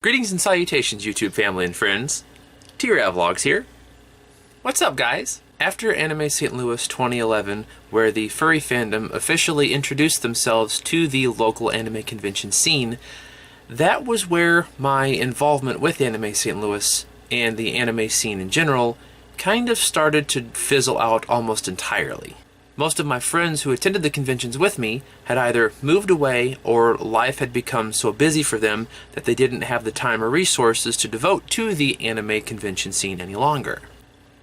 Greetings and salutations, YouTube family and friends. T-Rav Vlogs here. What's up, guys? After Anime St. Louis 2011, where the furry fandom officially introduced themselves to the local anime convention scene, that was where my involvement with Anime St. Louis and the anime scene in general kind of started to fizzle out almost entirely. Most of my friends who attended the conventions with me had either moved away or life had become so busy for them that they didn't have the time or resources to devote to the anime convention scene any longer.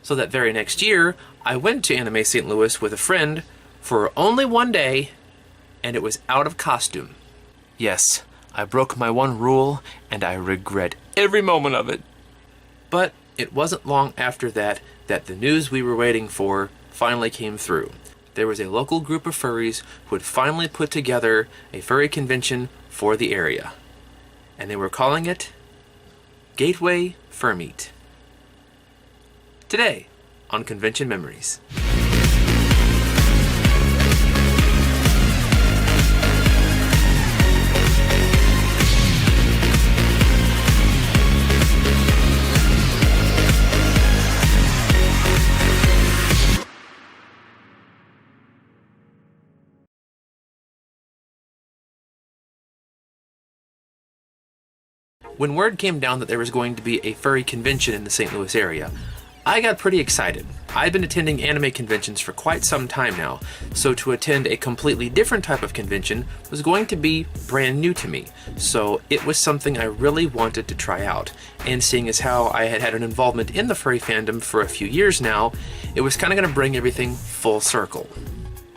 So that very next year, I went to Anime St. Louis with a friend for only one day, and it was out of costume. Yes, I broke my one rule, and I regret every moment of it. But it wasn't long after that the news we were waiting for finally came through. There was a local group of furries who had finally put together a furry convention for the area. And they were calling it Gateway Furmeet. Today on Convention Memories. When word came down that there was going to be a furry convention in the St. Louis area, I got pretty excited. I'd been attending anime conventions for quite some time now, so to attend a completely different type of convention was going to be brand new to me. So it was something I really wanted to try out, and seeing as how I had had an involvement in the furry fandom for a few years now, it was kind of going to bring everything full circle.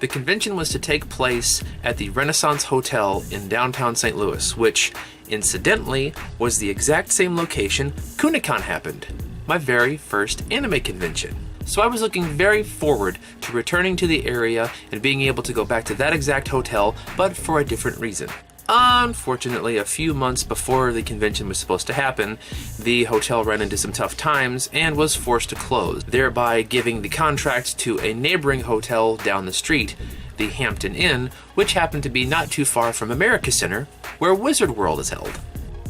The convention was to take place at the Renaissance Hotel in downtown St. Louis, which, incidentally, was the exact same location Kunikon happened, my very first anime convention. So I was looking very forward to returning to the area and being able to go back to that exact hotel, but for a different reason. Unfortunately, a few months before the convention was supposed to happen, the hotel ran into some tough times and was forced to close, thereby giving the contract to a neighboring hotel down the street, the Hampton Inn, which happened to be not too far from America Center, where Wizard World is held.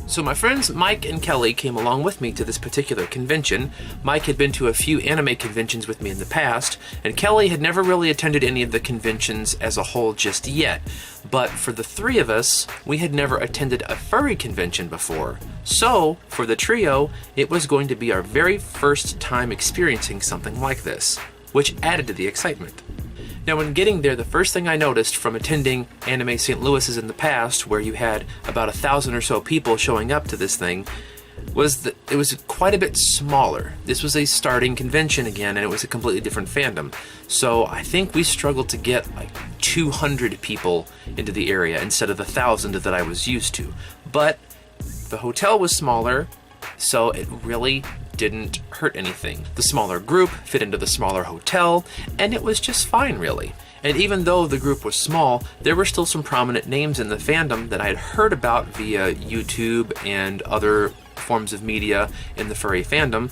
So my friends Mike and Kelly came along with me to this particular convention. Mike had been to a few anime conventions with me in the past, and Kelly had never really attended any of the conventions as a whole just yet. But for the three of us, we had never attended a furry convention before. So, for the trio, it was going to be our very first time experiencing something like this, which added to the excitement. Now, when getting there, the first thing I noticed from attending Anime St. Louis's in the past, where you had about 1,000 or so people showing up to this thing, was that it was quite a bit smaller. This was a starting convention again, and it was a completely different fandom. So I think we struggled to get like 200 people into the area instead of the 1,000 that I was used to. But the hotel was smaller, so it really didn't hurt anything. The smaller group fit into the smaller hotel, and it was just fine, really. And even though the group was small, there were still some prominent names in the fandom that I had heard about via YouTube and other forms of media in the furry fandom.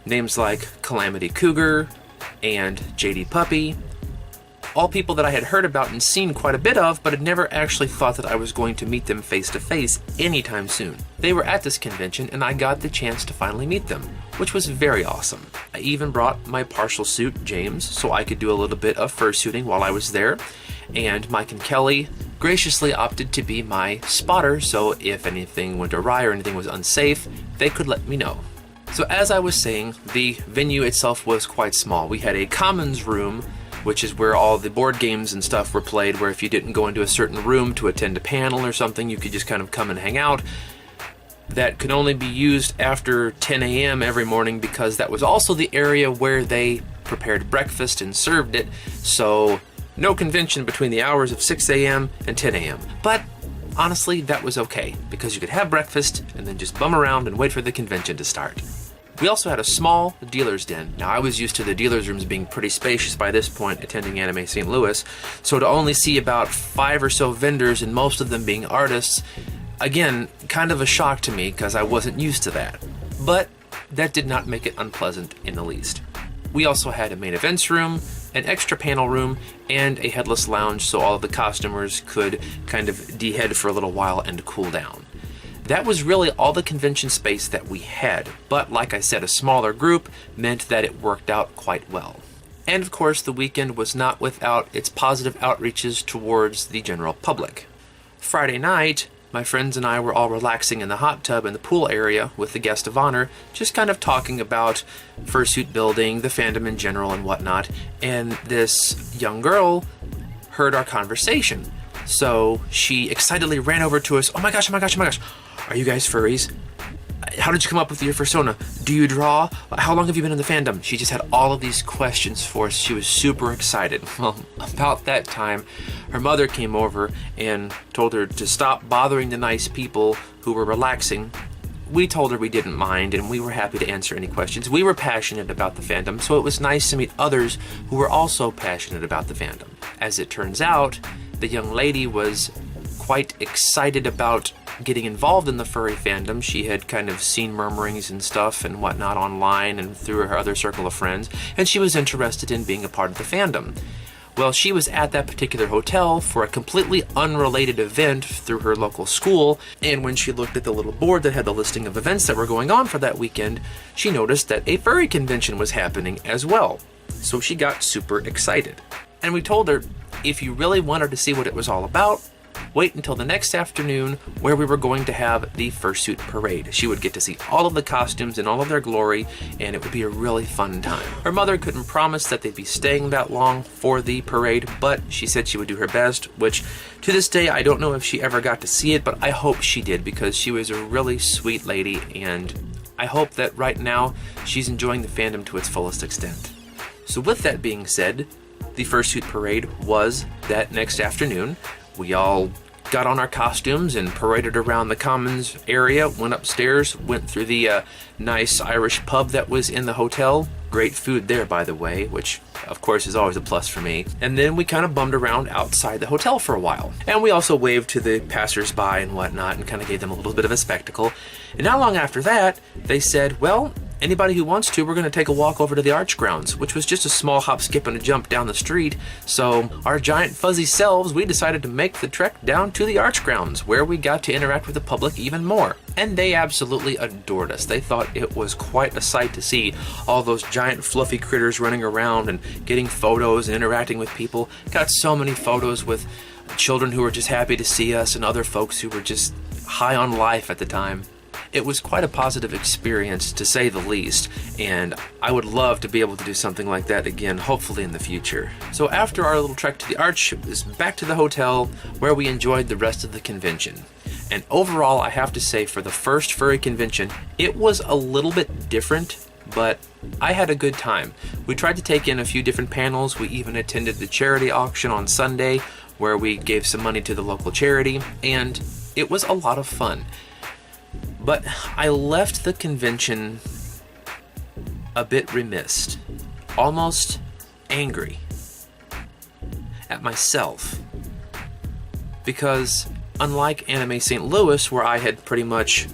Names like Calamity Cougar and JD Puppy. All people that I had heard about and seen quite a bit of, but had never actually thought that I was going to meet them face to face anytime soon. They were at this convention, and I got the chance to finally meet them, which was very awesome. I even brought my partial suit, James, so I could do a little bit of fursuiting while I was there, and Mike and Kelly graciously opted to be my spotter, so if anything went awry or anything was unsafe, they could let me know. So as I was saying, the venue itself was quite small. We had a commons room, which is where all the board games and stuff were played, where if you didn't go into a certain room to attend a panel or something, you could just kind of come and hang out. That could only be used after 10 a.m. every morning, because that was also the area where they prepared breakfast and served it, so no convention between the hours of 6 a.m. and 10 a.m. But honestly, that was okay, because you could have breakfast and then just bum around and wait for the convention to start. We also had a small dealer's den. Now, I was used to the dealer's rooms being pretty spacious by this point, attending Anime St. Louis, so to only see about 5 or so vendors, and most of them being artists, again, kind of a shock to me, because I wasn't used to that. But that did not make it unpleasant in the least. We also had a main events room, an extra panel room, and a headless lounge so all of the costumers could kind of dehead for a little while and cool down. That was really all the convention space that we had, but like I said, a smaller group meant that it worked out quite well. And of course, the weekend was not without its positive outreaches towards the general public. Friday night, my friends and I were all relaxing in the hot tub in the pool area with the guest of honor, just kind of talking about fursuit building, the fandom in general and whatnot, and this young girl heard our conversation. So she excitedly ran over to us. Oh my gosh, are you guys furries? How did you come up with your persona? Do you draw? How long have you been in the fandom? She just had all of these questions for us. She was super excited. Well, about that time, her mother came over and told her to stop bothering the nice people who were relaxing. We told her we didn't mind, and we were happy to answer any questions. We were passionate about the fandom, so it was nice to meet others who were also passionate about the fandom. As it turns out, the young lady was quite excited about getting involved in the furry fandom. She had kind of seen murmurings and stuff and whatnot online and through her other circle of friends, and she was interested in being a part of the fandom. Well, she was at that particular hotel for a completely unrelated event through her local school, and when she looked at the little board that had the listing of events that were going on for that weekend, she noticed that a furry convention was happening as well. So she got super excited. And we told her, if you really wanted to see what it was all about, wait until the next afternoon where we were going to have the fursuit parade. She would get to see all of the costumes in all of their glory, and it would be a really fun time. Her mother couldn't promise that they'd be staying that long for the parade, but she said she would do her best, which to this day I don't know if she ever got to see it, but I hope she did, because she was a really sweet lady, and I hope that right now she's enjoying the fandom to its fullest extent. So with that being said, the fursuit parade was that next afternoon. We all got on our costumes and paraded around the Commons area, went upstairs, went through the nice Irish pub that was in the hotel. Great food there, by the way, which of course is always a plus for me. And then we kind of bummed around outside the hotel for a while. And we also waved to the passers-by and whatnot and kind of gave them a little bit of a spectacle. And not long after that, they said, well, anybody who wants to, we're going to take a walk over to the Arch Grounds, which was just a small hop, skip, and a jump down the street. So our giant fuzzy selves, we decided to make the trek down to the Arch Grounds, where we got to interact with the public even more. And they absolutely adored us. They thought it was quite a sight to see all those giant fluffy critters running around and getting photos and interacting with people. Got so many photos with children who were just happy to see us and other folks who were just high on life at the time. It was quite a positive experience, to say the least, and I would love to be able to do something like that again, hopefully in the future. So after our little trek to the Arch, it was back to the hotel where we enjoyed the rest of the convention. And overall, I have to say, for the first furry convention, it was a little bit different, but I had a good time. We tried to take in a few different panels. We even attended the charity auction on Sunday, where we gave some money to the local charity, and it was a lot of fun. But I left the convention a bit remiss, almost angry at myself, because unlike Anime St. Louis, where I had pretty much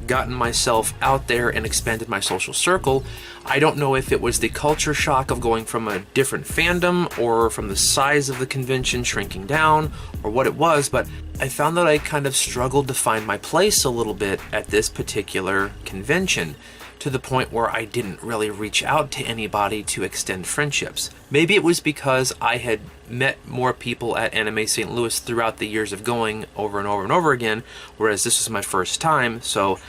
gotten myself out there and expanded my social circle, I don't know if it was the culture shock of going from a different fandom or from the size of the convention shrinking down or what it was, but I found that I kind of struggled to find my place a little bit at this particular convention, to the point where I didn't really reach out to anybody to extend friendships. Maybe it was because I had met more people at Anime St. Louis throughout the years of going over and over and over again, whereas this was my first time, so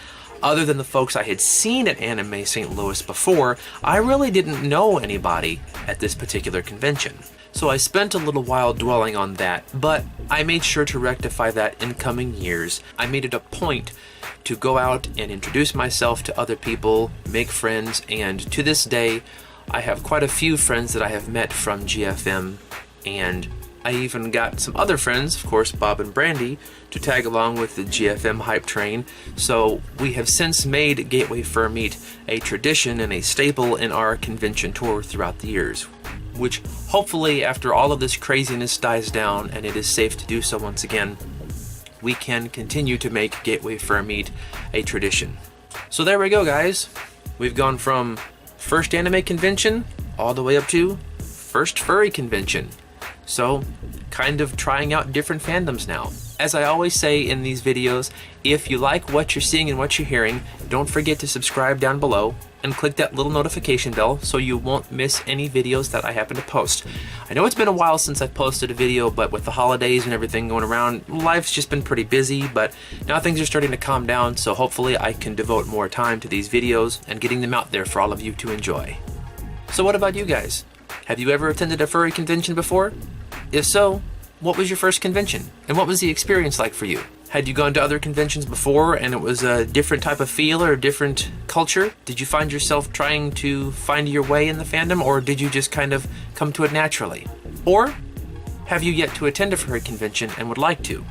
other than the folks I had seen at Anime St. Louis before, I really didn't know anybody at this particular convention. So I spent a little while dwelling on that, but I made sure to rectify that in coming years. I made it a point to go out and introduce myself to other people, make friends, and to this day, I have quite a few friends that I have met from GFM, and I even got some other friends, of course Bob and Brandy, to tag along with the GFM hype train. So we have since made Gateway Furmeet a tradition and a staple in our convention tour throughout the years, which hopefully after all of this craziness dies down and it is safe to do so once again, we can continue to make Gateway Furmeet a tradition. So there we go, guys. We've gone from first anime convention all the way up to first furry convention. So kind of trying out different fandoms now. As I always say in these videos, if you like what you're seeing and what you're hearing, don't forget to subscribe down below and click that little notification bell so you won't miss any videos that I happen to post. I know it's been a while since I've posted a video, but with the holidays and everything going around, life's just been pretty busy, but now things are starting to calm down, so hopefully I can devote more time to these videos and getting them out there for all of you to enjoy. So what about you guys? Have you ever attended a furry convention before? If so, what was your first convention? And what was the experience like for you? Had you gone to other conventions before and it was a different type of feel or a different culture? Did you find yourself trying to find your way in the fandom, or did you just kind of come to it naturally? Or have you yet to attend a furry convention and would like to?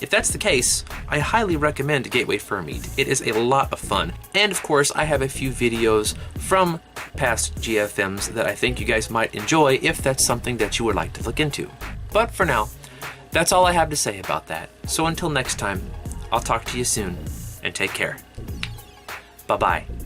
If that's the case, I highly recommend Gateway Furmeet. It is a lot of fun. And of course, I have a few videos from past GFMs that I think you guys might enjoy if that's something that you would like to look into. But for now, that's all I have to say about that. So until next time, I'll talk to you soon, and take care. Bye-bye.